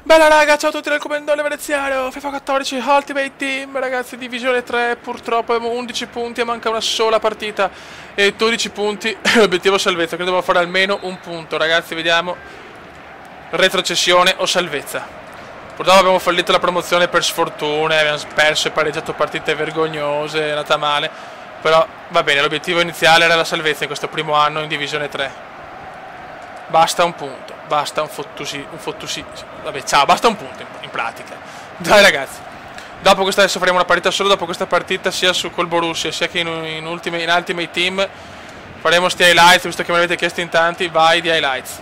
Bella raga, ciao a tutti dal Commendone Veneziano, FIFA 14 Ultimate Team, ragazzi, Divisione 3, purtroppo abbiamo 11 punti e manca una sola partita e 12 punti, l'obiettivo salvezza, quindi dobbiamo fare almeno un punto, ragazzi, vediamo, retrocessione o salvezza. Purtroppo abbiamo fallito la promozione per sfortuna, abbiamo perso e pareggiato partite vergognose, è andata male, però va bene, l'obiettivo iniziale era la salvezza in questo primo anno in Divisione 3. Basta un punto, basta un fottusi, vabbè ciao, basta un punto in pratica. Dai ragazzi, dopo questa adesso faremo una partita solo dopo questa partita, sia col Borussia sia che in Ultimate Team. Faremo sti highlights, visto che me l'avete chiesto in tanti, vai di highlights.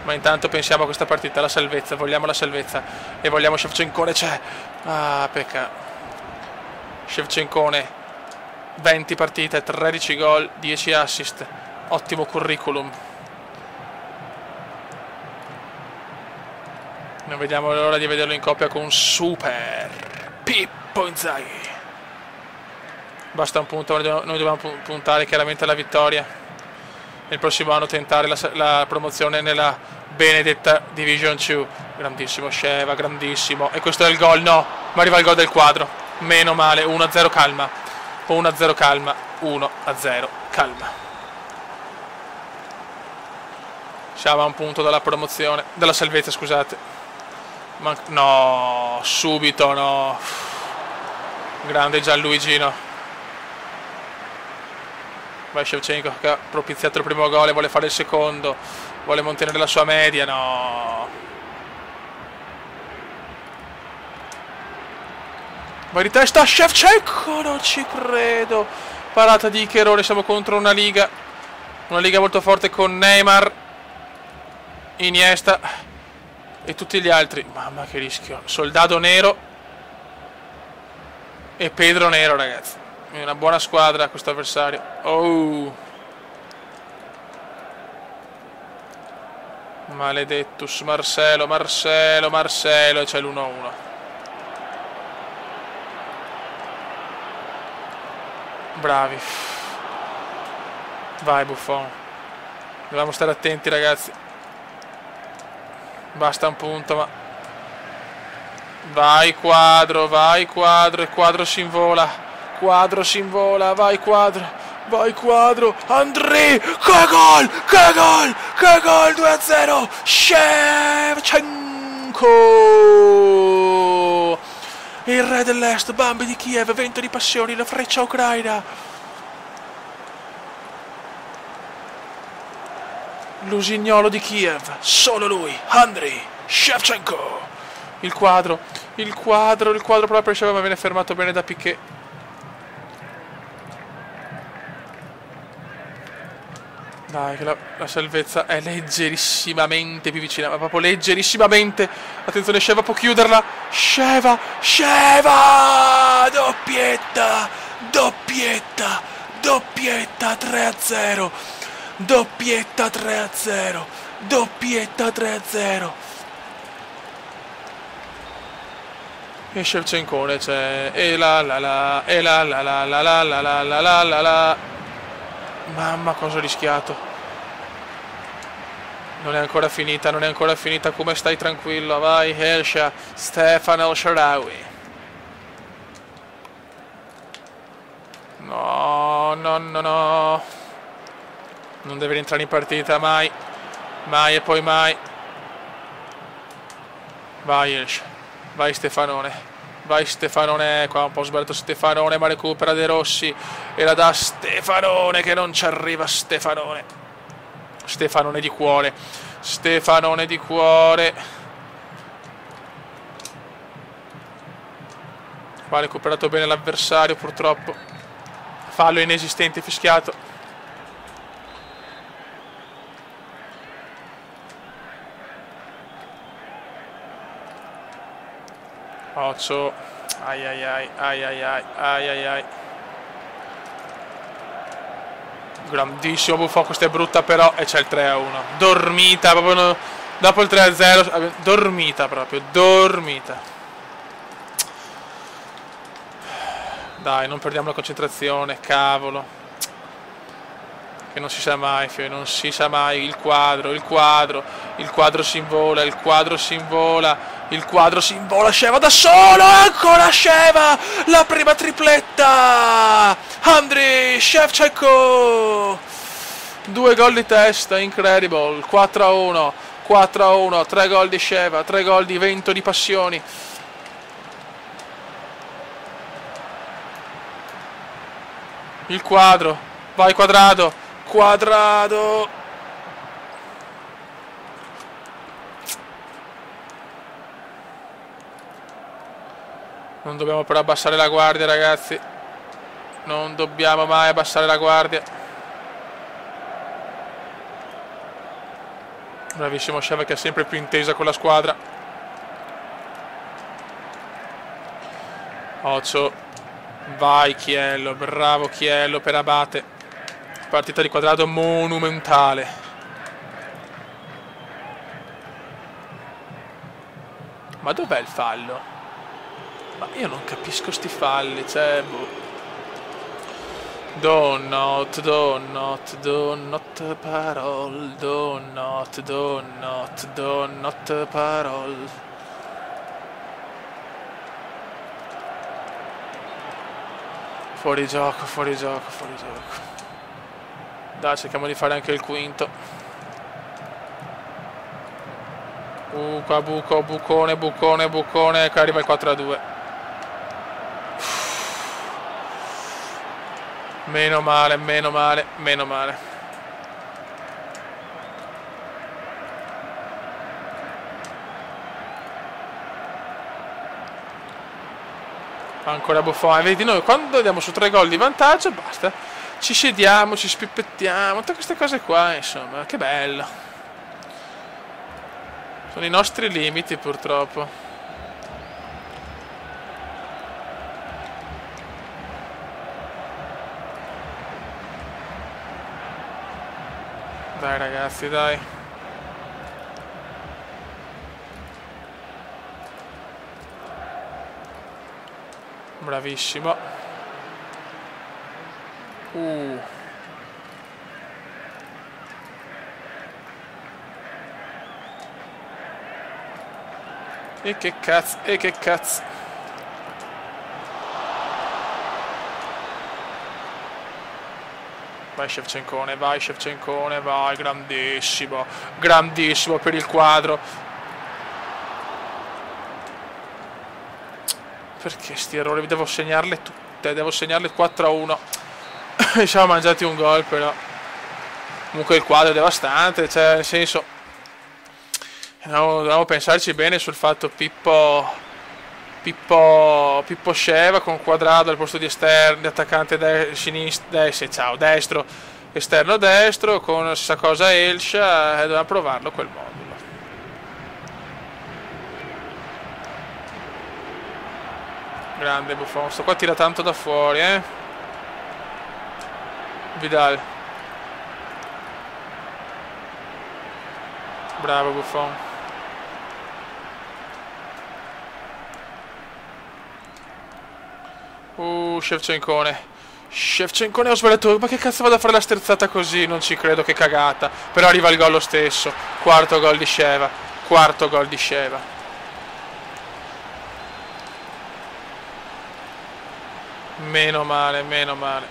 Ma intanto pensiamo a questa partita, la salvezza, vogliamo la salvezza. E vogliamo Shevchenkone, c'è. Ah, pecca. Shevchenkone, 20 partite, 13 gol, 10 assist. Ottimo curriculum. Non vediamo l'ora di vederlo in coppia con Super Pippo Inzaghi. Basta un punto, noi dobbiamo puntare chiaramente alla vittoria. Nel prossimo anno tentare la promozione nella benedetta Division 2. Grandissimo Sheva, grandissimo. E questo è il gol, no, ma arriva il gol del quadro. Meno male, 1-0 calma. 1-0 calma, 1-0 calma. Siamo a un punto dalla promozione, dalla salvezza, scusate. No, subito no. Grande Gianluigino. Vai Shevchenko che ha propiziato il primo gol e vuole fare il secondo. Vuole mantenere la sua media, no. Vai di testa Shevchenko, non ci credo. Parata di Cherone, siamo contro una liga molto forte con Neymar, Iniesta e tutti gli altri. Mamma che rischio. Soldado Nero e Pedro Nero, ragazzi. È una buona squadra questo avversario. Oh, maledettus. Marcelo e c'è l'1-1. Bravi. Vai Buffon. Dobbiamo stare attenti, ragazzi. Basta un punto, ma vai quadro, e quadro si invola, vai quadro, André, che gol, 2-0, Shevchenko, il re dell'est, Bambi di Kiev, vento di passioni, la freccia ucraina. L'usignolo di Kiev, solo lui, Andriy Shevchenko. Il quadro proprio Sheva, ma viene fermato bene da Piqué. Dai, che la salvezza è leggerissimamente più vicina, ma proprio leggerissimamente. Attenzione, Sheva può chiuderla. Sheva, doppietta, 3-0. Doppietta 3-0. E Shevchenkone c'è. E la. Mamma, cosa ho rischiato. Non è ancora finita, come stai tranquillo. Vai Elsha, Stefan El Shaarawy. No. Non deve rientrare in partita, mai e poi mai. Vai Elsh, vai Stefanone, qua un po' sbagliato Stefanone, ma recupera De Rossi e la dà Stefanone che non ci arriva. Stefanone di cuore. Qua ha recuperato bene l'avversario, purtroppo fallo inesistente fischiato. Occhio. Ai. Grandissimo Buffon, questa è brutta però, e c'è il 3-1. Dormita proprio dopo il 3-0, dormita. Dai, non perdiamo la concentrazione, cavolo. Che non si sa mai, il quadro si invola, Il quadro si invola, Sheva da solo, ancora Sheva, la prima tripletta, Andriy Shevchenko, 2 gol di testa, incredible, 4-1, 4-1, 3 gol di Sheva, 3 gol di vento di passioni. Il quadro, vai Quadrado, Quadrado. Non dobbiamo però abbassare la guardia, ragazzi. Non dobbiamo mai abbassare la guardia. Bravissimo Sheva, che è sempre più intesa con la squadra. Occhio. Vai Chiello, bravo Chiello per Abate. Partita di Quadrado monumentale. Ma dov'è il fallo? Ma io non capisco sti falli, cioè, boh. Do not parole, do not parole. Fuori gioco, fuori gioco, fuori gioco. Dai, cerchiamo di fare anche il quinto. Qua buco, bucone, bucone, bucone, qua arriva il 4-2. Meno male, meno male, meno male. Ancora Buffon. Vedi, noi quando andiamo su 3 gol di vantaggio, basta. Ci sediamo, ci spippettiamo, tutte queste cose qua, insomma, che bello. Sono i nostri limiti, purtroppo. Dai ragazzi, dai. Bravissimo. E che cazzo, e che cazzo. Vai Shevchenkone, vai Shevchenkone, vai, grandissimo, grandissimo per il quadro. Perché sti errori? Devo segnarle tutte, devo segnarle 4-1. Ci siamo mangiati un gol però. Comunque il quadro è devastante, cioè nel senso... Dobbiamo pensarci bene sul fatto Pippo Sheva con Quadrado al posto di esterno, di attaccante destro, esterno destro, con la stessa cosa Elsha, e dobbiamo provarlo quel modulo. Grande Buffon, sto qua tira tanto da fuori, Vidal. Bravo Buffon. Shevchenkone. Shevchenkone, ho sbagliato. Ma che cazzo vado a fare la sterzata così? Non ci credo, che cagata. Però arriva il gol lo stesso. Quarto gol di Sheva. Quarto gol di Sheva. Meno male, meno male.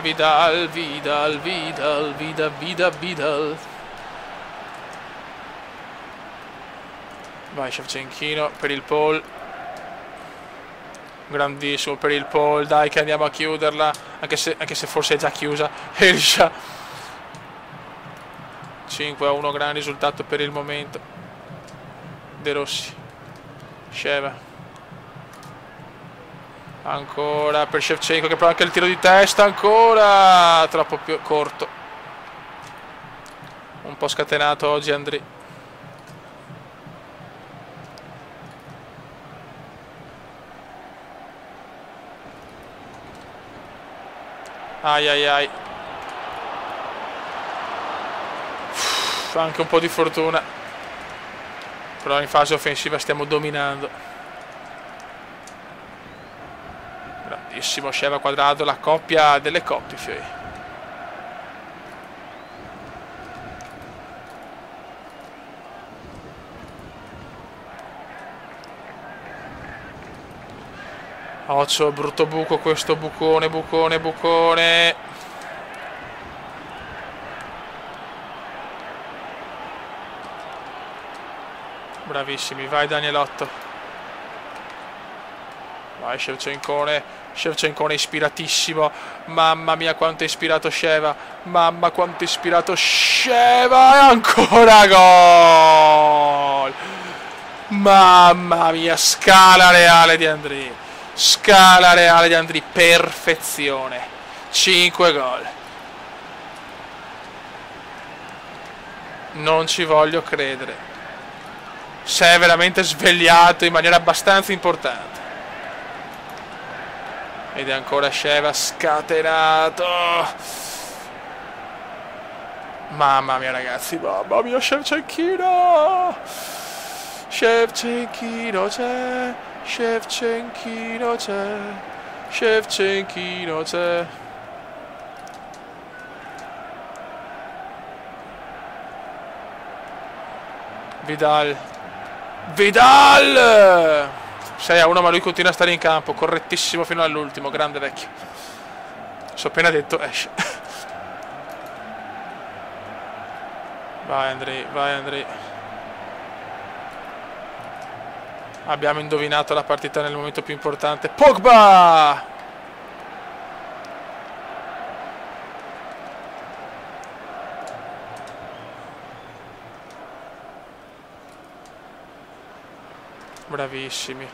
Vidal, Vidal, Vidal, Vidal, Vidal, Vidal. Vai Shevchenko per il Paul. Grandissimo per il Paul, dai che andiamo a chiuderla. Anche se forse è già chiusa. Elsha. 5-1, gran risultato per il momento. De Rossi. Sheva. Ancora per Shevchenko che prova anche il tiro di testa. Ancora troppo più corto. Un po' scatenato oggi Andriy. Ai ai ai. Anche un po' di fortuna. Però in fase offensiva stiamo dominando. Grandissimo Sheva Quadrado, la coppia delle coppie, fioi. Occhio, brutto buco questo, bucone, bucone, bucone. Bravissimi, vai Danielotto. Vai Shevchenkone. Shevchenkone ispiratissimo. Mamma mia quanto è ispirato Sheva. Mamma quanto è ispirato Sheva. E ancora gol. Mamma mia, scala reale di Andrì. Scala reale di Andrì, perfezione. 5 gol. Non ci voglio credere. Si è veramente svegliato in maniera abbastanza importante. Ed è ancora Sheva scatenato. Mamma mia ragazzi, mamma mia, Shevchenko. Shevchenko c'è. Shevchenko c'è. Shevchenko c'è. Vidal. Vidal! 6-1, ma lui continua a stare in campo. Correttissimo fino all'ultimo. Grande vecchio. So appena detto esce. Vai Andrei, vai Andrei. Abbiamo indovinato la partita nel momento più importante. Pogba! Bravissimi.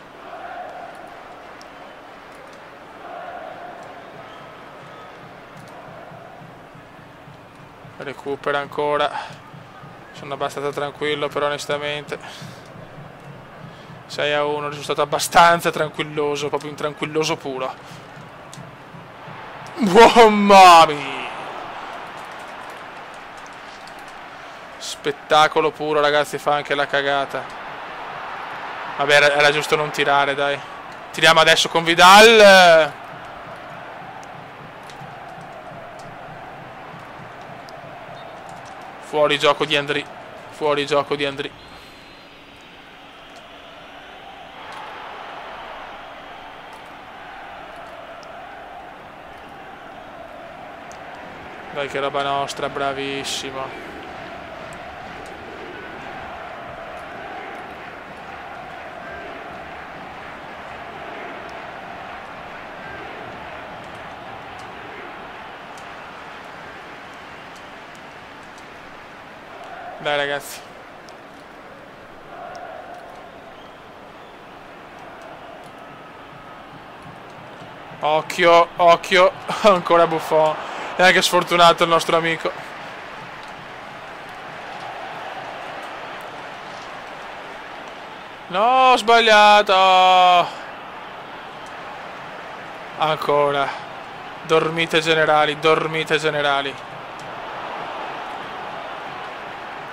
Recupera ancora. Sono abbastanza tranquillo però onestamente. 6-1, risultato abbastanza tranquilloso, proprio un tranquilloso puro. Mamma mia! Spettacolo puro ragazzi, fa anche la cagata. Vabbè, era giusto non tirare, dai. Tiriamo adesso con Vidal. Fuori gioco di Andrì. Fuori gioco di Andrì. Dai che roba nostra, bravissimo. Dai ragazzi. Occhio, occhio. Ancora Buffon. È anche sfortunato il nostro amico. No, ho sbagliato. Ancora. Dormite generali, dormite generali.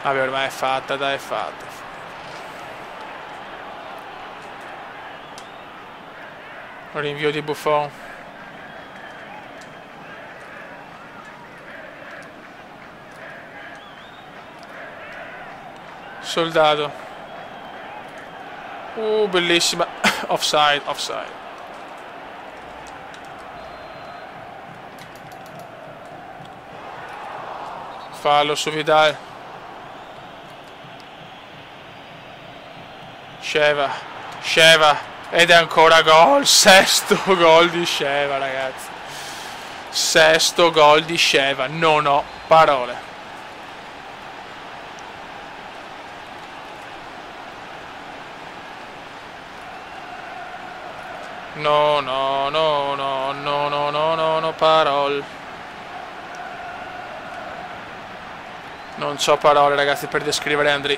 Vabbè, ormai è fatta, dai, è fatta. Rinvio di Buffon. Soldato. Bellissima. Offside, offside. Fallo su Vidal. Sheva. Sheva. Ed è ancora gol. Sesto gol di Sheva, ragazzi. Sesto gol di Sheva. Non ho parole. No, no, no, no, no, no, no, no, no, parole. Non c'ho parole, ragazzi, per descrivere Andrì.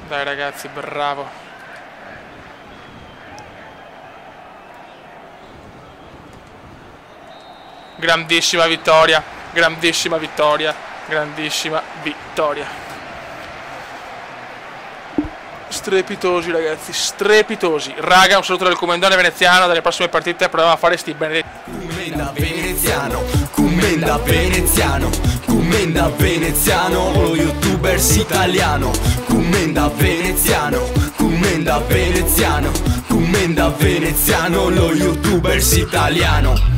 Dai, ragazzi, bravo. grandissima vittoria, grandissima vittoria, grandissima vittoria. Strepitosi ragazzi, strepitosi. Raga, un saluto dal Commendone veneziano. Dalle prossime partite proviamo a fare sti benedetti. Commenda veneziano, commenda veneziano, commenda veneziano, lo youtubers italiano. Commenda veneziano, commenda veneziano, commenda veneziano, lo youtubers italiano.